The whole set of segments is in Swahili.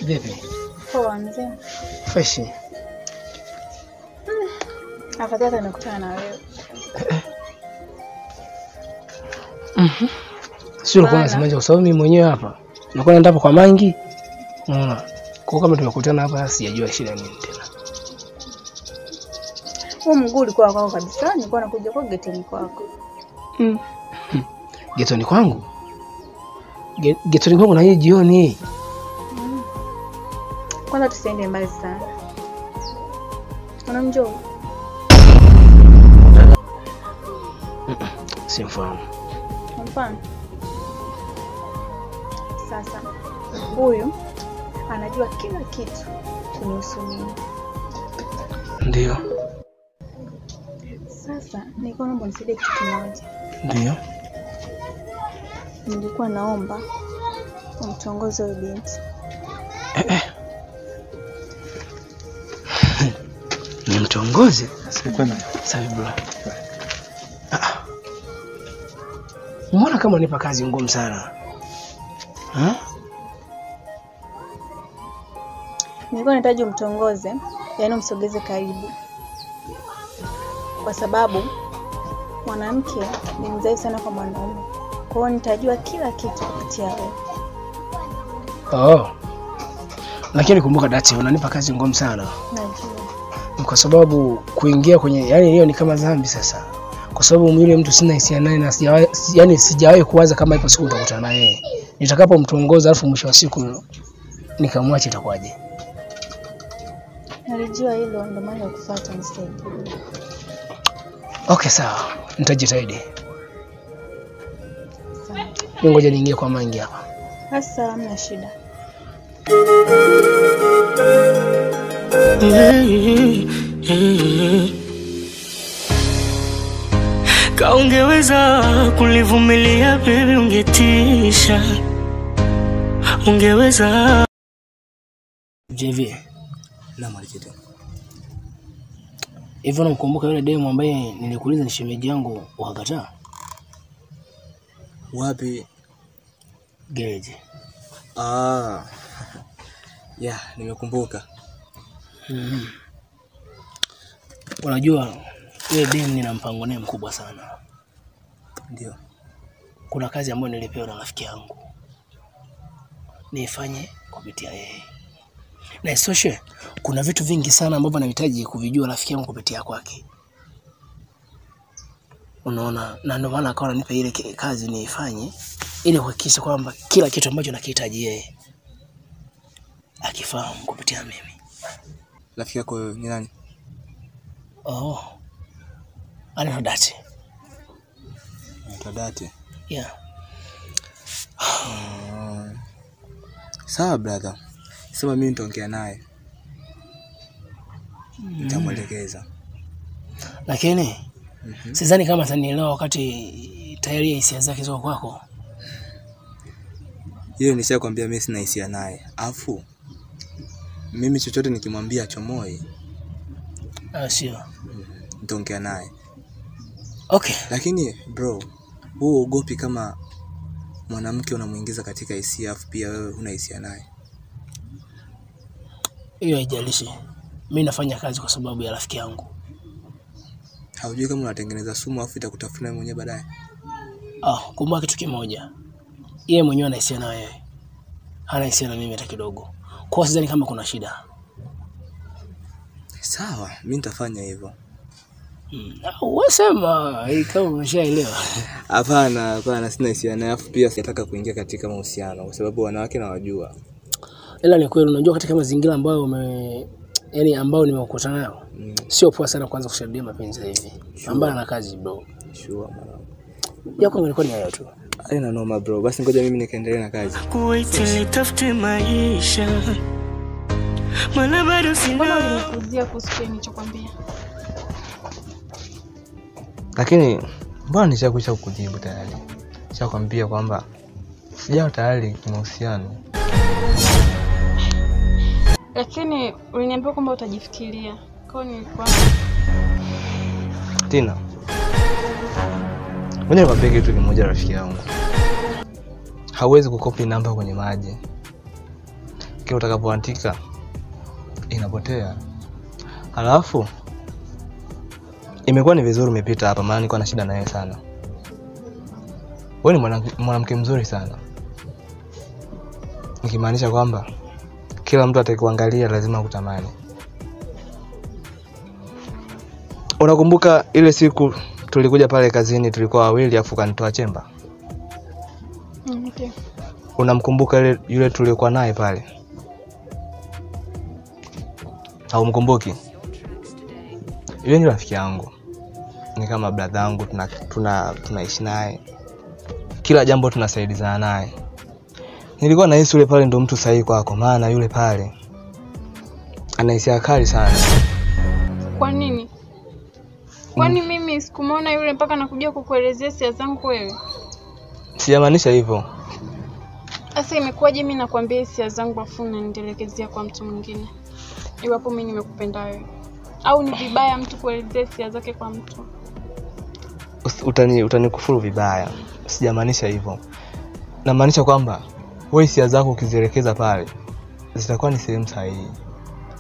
Vipi? Poa mzee. Fresh. Afadhali nimekutana na wewe. Sio kwa nasemaje kwa sababu mimi mwenyewe hapa. Nakuwa naenda kwa Mangi. Unaona? Kwa kama tumekutana hapa sijajua shida nini tena. Wewe mguu ulikuwa kwako kabisa, nilikuwa nakuja kwa getoni kwako. Getoni kwangu? Getoni kwangu na hii jioni. Kwanza tusiende mbali sana. Unamjua? Simfahamu. Mfano. Sasa huyu anajua kila kitu kunihusu mimi. Ndio. Sasa nilikuwa naomba nisaidie kitu kimoja. Ndio. Nilikuwa naomba umtongoze huyo binti. Ni mtongoze? Sikwenda. Sawa bro. Mbona kama nipa kazi ngumu sana? Nilikuwa nahitaji umtongoze, yaani umsogeze karibu. Kwa sababu mwanamke ni mzai sana kwa mwanaume. Kwa hiyo nitajua kila kitu kupitia wewe. Lakini kumbuka dati unanipa kazi ngumu sana. Najua. Kwa sababu kuingia kwenye yani hiyo ni kama dhambi sasa. Kwa sababu yule mtu sina hisia naye na sijawahi kuwaza kama ipo siku utakutana na yeye. Nitakapomtongoza alafu mwisho wa siku nikamwacha itakuwaje? Nalijua hilo ndio maana nikufuata nisaidie. Okay sawa, nitajitahidi. Sawa. Ngoja niingie kwa Mangi hapa. Sasa hamna shida. Kaungeweza kulivumilia baby ungetisha. Ungeweza. JV. Na Marikete. Hivyo namkumbuka yule demo ambaye nilikuuliza ni shemeji yangu ukakataa? Wapi? Gereji. Nimekumbuka. Unajua yule demo nina mpango naye mkubwa sana. Ndio. Kuna kazi ambayo nilipewa na rafiki yangu. Niifanye kupitia yeye. Na isoshe, kuna vitu vingi sana ambavyo nahitaji kuvijua rafiki yangu kupitia kwake. Unaona, na ndio maana akawa ananipa ile kazi niifanye ili kuhakikisha kwamba kila kitu ambacho nakihitaji yeye akifahamu kupitia mimi. Rafiki yako ni nani? Anaitwa Dati. Dati? Yeah. Sawa brother. Sema mimi nitaongea naye. Nitamwelekeza. Lakini sidhani kama atanielewa wakati tayari hisia zake ziko kwako. Hiyo nishakwambia mimi sina hisia naye. Afu mimi chochote nikimwambia chomoi. Sio. Nitaongea naye. Okay. Lakini bro, wewe ugopi kama mwanamke unamuingiza katika hisia afu pia wewe una hisia naye? Hiyo haijalishi. Mimi nafanya kazi kwa sababu ya rafiki yangu. Haujui kama unatengeneza sumu afu itakutafuna mwenyewe baadaye? Kumbuka kitu kimoja. Yeye mwenyewe ana hisia na wewe. Hana hisia na mimi hata kidogo. Kwa sidhani kama kuna shida. Sawa, mimi nitafanya hivyo. Wewe sema, kama umeshaelewa. Hapana, sina hisia naye afu pia sitaka kuingia katika mahusiano kwa sababu wanawake na wajua. Ila ni kweli unajua katika mazingira ambayo ambao nimekutana nayo. Sio poa sana kuanza kushadia mapenzi hivi. Ambana na kazi bro. Sure. Yako nilikuwa ni hayo tu. Haina noma bro. Basi ngoja mimi nikaendelee na kazi. Kuwaita tafute maisha. Maana bado sina kuzia kusikia nilichokwambia. Lakini mbona nishakwisha kukujibu tayari? Nishakwambia kwamba sijao tayari kimahusiano. Lakini uliniambia kwamba utajifikiria. Kwa nini nilikuwa Tina? Ngoja nikwambie kitu kimoja rafiki yangu. hauwezi kukopi namba kwenye maji. Kile utakapoandika inapotea. Halafu imekuwa ni vizuri umepita hapa, maana nilikuwa na shida na yeye sana. Wewe ni mwanamke mzuri sana. Nikimaanisha kwamba kila mtu atakayekuangalia lazima kutamani. Unakumbuka ile siku tulikuja pale kazini, tulikuwa wawili afu kanitoa chemba? Okay. Unamkumbuka yule tulikuwa naye pale? Au mkumbuki? Yule ni rafiki yangu. Ni kama brother yangu, tunaishi naye. Kila jambo tunasaidiana naye. Nilikuwa nahisi yule pale ndo mtu sahihi kwako, maana yule pale ana hisia kali sana. Kwa nini? Kwani mimi sikumwona yule mpaka nakuja kukuelezea hisia zangu wewe? Sijamaanisha hivyo. Sasa imekuwaje mimi nakwambia hisia zangu afu unanidelekezea kwa mtu mwingine? Iwapo mimi nimekupenda wewe. Au ni vibaya mtu kuelezea hisia zake kwa mtu? Utanikufuru vibaya. Sijamaanisha hivyo. Namaanisha kwamba wewe hisia zako ukizielekeza pale zitakuwa ni sehemu sahihi.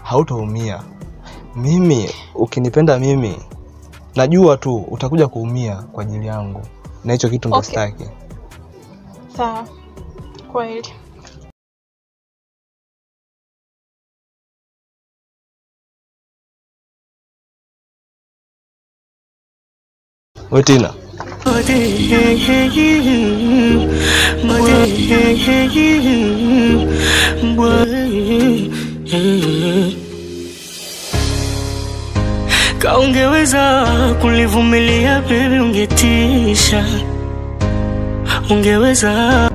Hautaumia. Mimi ukinipenda mimi najua tu utakuja kuumia kwa ajili yangu. Na hicho kitu ndo sitaki. Sawa. Kweli. Wewe Tina. Kaungeweza kulivumilia baby ungetisha. Ungeweza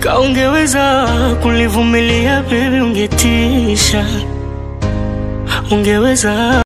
Kaungeweza kulivumilia baby ungetisha. Ungeweza